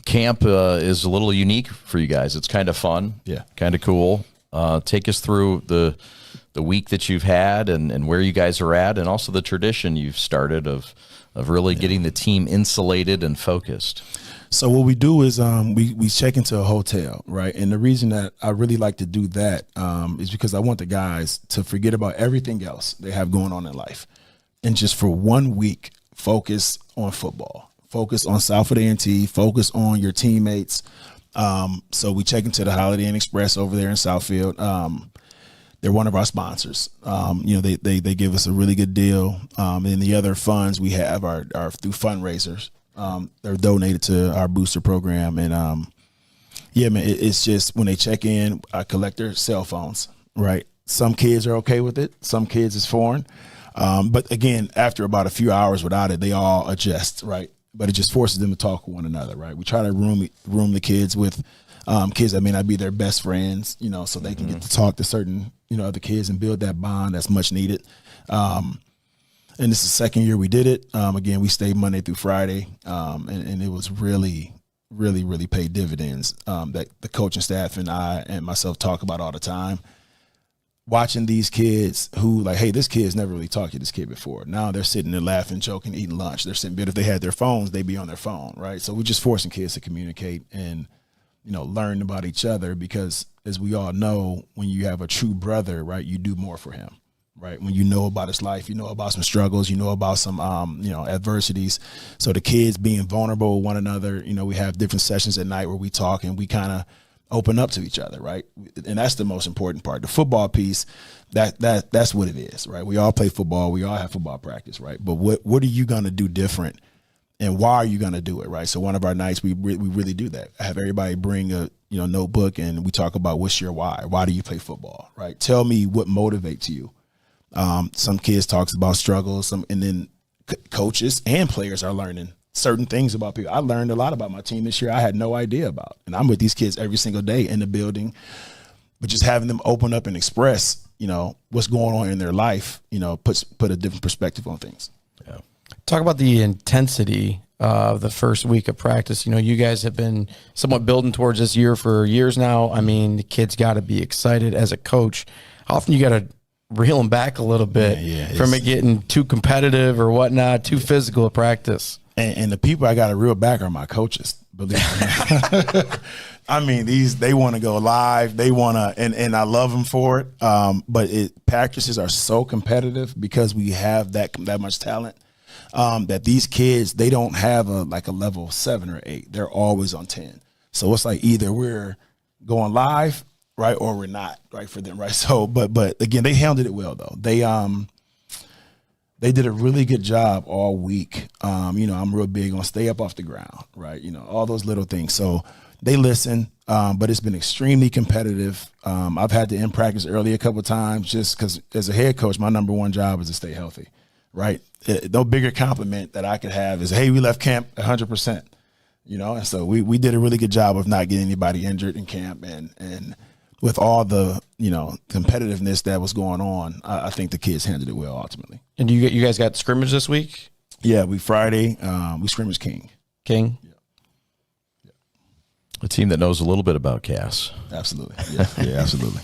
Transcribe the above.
camp is a little unique for you guys. It's kind of fun, kind of cool. Take us through the week that you've had and where you guys are at, and also the tradition you've started of really getting the team insulated and focused. So what we do is we check into a hotel, right? And the reason that I really like to do that is because I want the guys to forget about everything else they have going on in life, and just for 1 week focus on football, focus on Southfield A&T, focus on your teammates. So we check into the Holiday Inn Express over there in Southfield. They're one of our sponsors. They give us a really good deal. And the other funds we have are through fundraisers. They're donated to our booster program. And it's just when they check in, I collect their cell phones, right? Some kids are okay with it. Some kids is foreign. But again, after about a few hours without it, they all adjust, right? But it just forces them to talk with one another, right? We try to room the kids with kids that may not be their best friends, so they can get to talk to certain, other kids and build that bond that's much needed. And this is the second year we did it. Again, we stayed Monday through Friday, and it was really, really, really paid dividends that the coaching staff and I and myself talk about all the time. Watching these kids who hey, this kid's never really talked to this kid before. Now they're sitting there laughing, joking, eating lunch. They're sitting, but if they had their phones, they'd be on their phone, right? So we're just forcing kids to communicate and, learn about each other, because as we all know, when you have a true brother, right, you do more for him, right? When you know about his life, you know about some struggles, you know about some, adversities. So the kids being vulnerable with one another, we have different sessions at night where we talk and we kind of open up to each other, right? And that's the most important part. The football piece, that's what it is, right? We all play football, we all have football practice, right? But what are you gonna do different, and why are you gonna do it, right? So one of our nights we really do that. I have everybody bring a notebook, and we talk about what's your why. Why do you play football, right? Tell me what motivates you. Some kids talks about struggles, and then coaches and players are learning certain things about people. I learned a lot about my team this year I had no idea about. And I'm with these kids every single day in the building, but just having them open up and express, what's going on in their life, put a different perspective on things. Yeah. Talk about the intensity of the first week of practice. You guys have been somewhat building towards this year for years now. I mean, the kids got to be excited as a coach. How often you got to reel them back a little bit from it getting too competitive or whatnot, too physical at practice? And the people I got to reel back are my coaches, believe me. I mean, they want to go live. They want to, and I love them for it. But practices are so competitive because we have that much talent, that these kids, they don't have a level 7 or 8. They're always on 10. So it's like either we're going live, right, or we're not, right, for them, right? So, but again, they handled it well though. They did a really good job all week. I'm real big on stay up off the ground, right? All those little things. So they listen, but it's been extremely competitive. I've had to end practice early a couple of times just because as a head coach, my number one job is to stay healthy, right? No bigger compliment that I could have is, hey, we left camp 100%, and so we did a really good job of not getting anybody injured in camp, and with all the, competitiveness that was going on, I think the kids handled it well ultimately. And you guys got scrimmage this week? Yeah, Friday, we scrimmage King. Yeah. A team that knows a little bit about Cass. Absolutely. Yeah, absolutely.